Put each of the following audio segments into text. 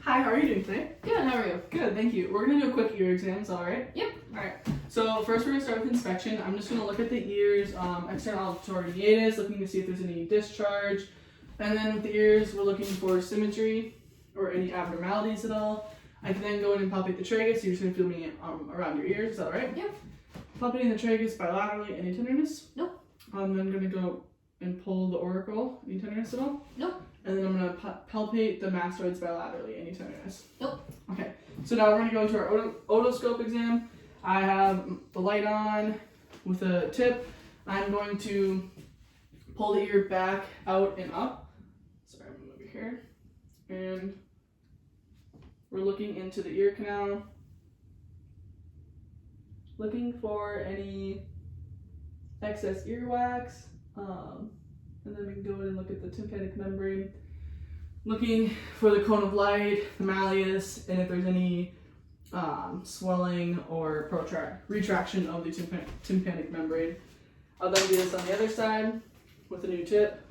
Hi, how are you doing today? Good, how are you? Good, thank you. We're going to do a quick ear exam, is that alright? Yep. Alright, so first we're going to start with inspection. I'm just going to look at the ears, external auditory hiatus, looking to see if there's any discharge. And then with the ears, we're looking for symmetry or any abnormalities at all. I can then go in and palpate the tragus, so you're just going to feel me around your ears, is that alright? Yep. Palpating the tragus bilaterally, any tenderness? Nope. I'm then going to go and pull the auricle, any tenderness at all? Nope. And then I'm going to palpate the mastoids bilaterally, any tenderness? Nope. Okay, so now we're going to go into our otoscope exam. I have the light on with a tip. I'm going to pull the ear back, out, and up. Sorry, I'm going to move here. And we're looking into the ear canal, looking for any excess earwax. And then we can go in and look at the tympanic membrane, looking for the cone of light, the malleus, and if there's any swelling or retraction of the tympanic membrane. I'll then do this on the other side with a new tip.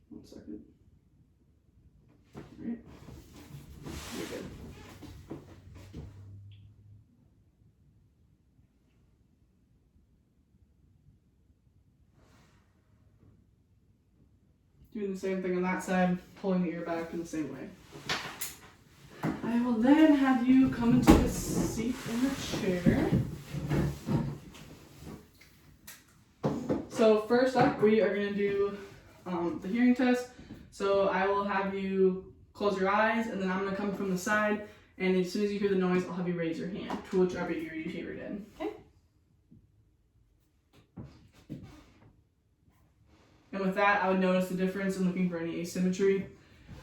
1 second. All right. You're good. Doing the same thing on that side, pulling the ear back in the same way. I will then have you come into the seat in the chair. So first up, we are going to do the hearing test. So I will have you close your eyes, and then I'm going to come from the side, and as soon as you hear the noise, I'll have you raise your hand to whichever ear you hear it in. Okay. And with that, I would notice the difference in looking for any asymmetry.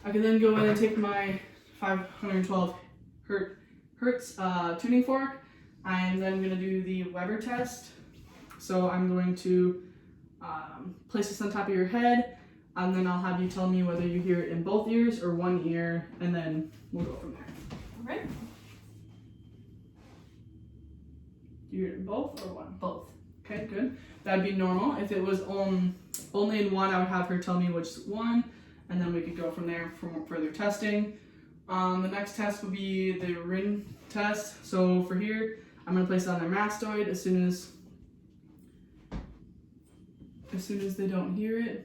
I can then go in and take my 512 hertz tuning fork. I'm then going to do the Weber test. So I'm going to place this on top of your head, and then I'll have you tell me whether you hear it in both ears or one ear, and then we'll go from there. All right. Do you hear it in both or one? Both. Okay, good. That'd be normal. If it was only in one, I would have her tell me which one, and then we could go from there for further testing. The next test would be the ring test. So for here, I'm going to place it on their mastoid as soon as they don't hear it.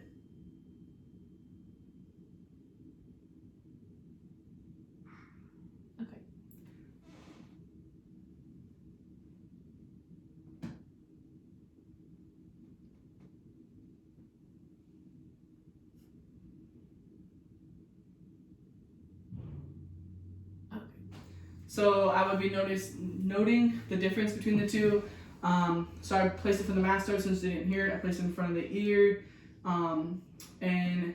Okay. So I would be noting the difference between the two. So I placed it for the mastoid since they didn't hear it. I placed it in front of the ear. And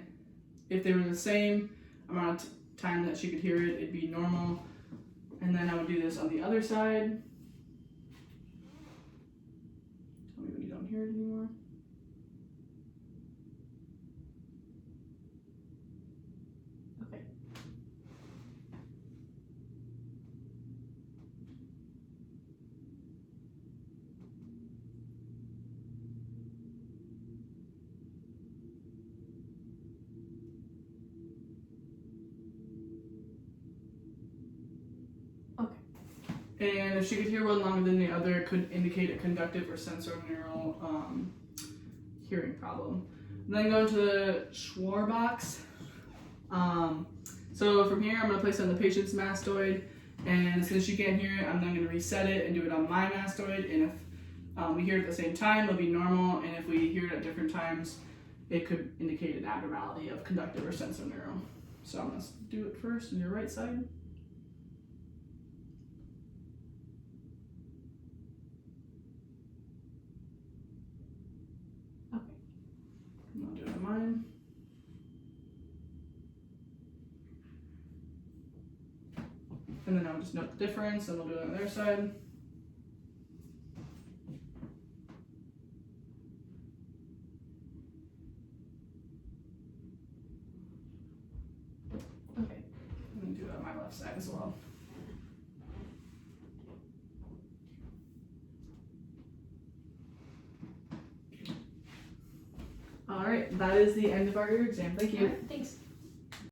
if they were the same amount of time that she could hear it, it'd be normal. And then I would do this on the other side. Tell me when you don't hear it anymore. Okay. And if she could hear one longer than the other, it could indicate a conductive or sensorineural hearing problem. And then go to the Schwarr box. So from here, I'm going to place it on the patient's mastoid. And since she can't hear it, I'm then going to reset it and do it on my mastoid. And if we hear it at the same time, it'll be normal. And if we hear it at different times, it could indicate an abnormality of conductive or sensorineural. So I'm going to do it first on your right side. I'll do it on mine. And then I'll just note the difference, and we'll do it on their side. Okay. And then do it on my left side as well. All right, that is the end of our ear exam. Thank you. All right, thanks.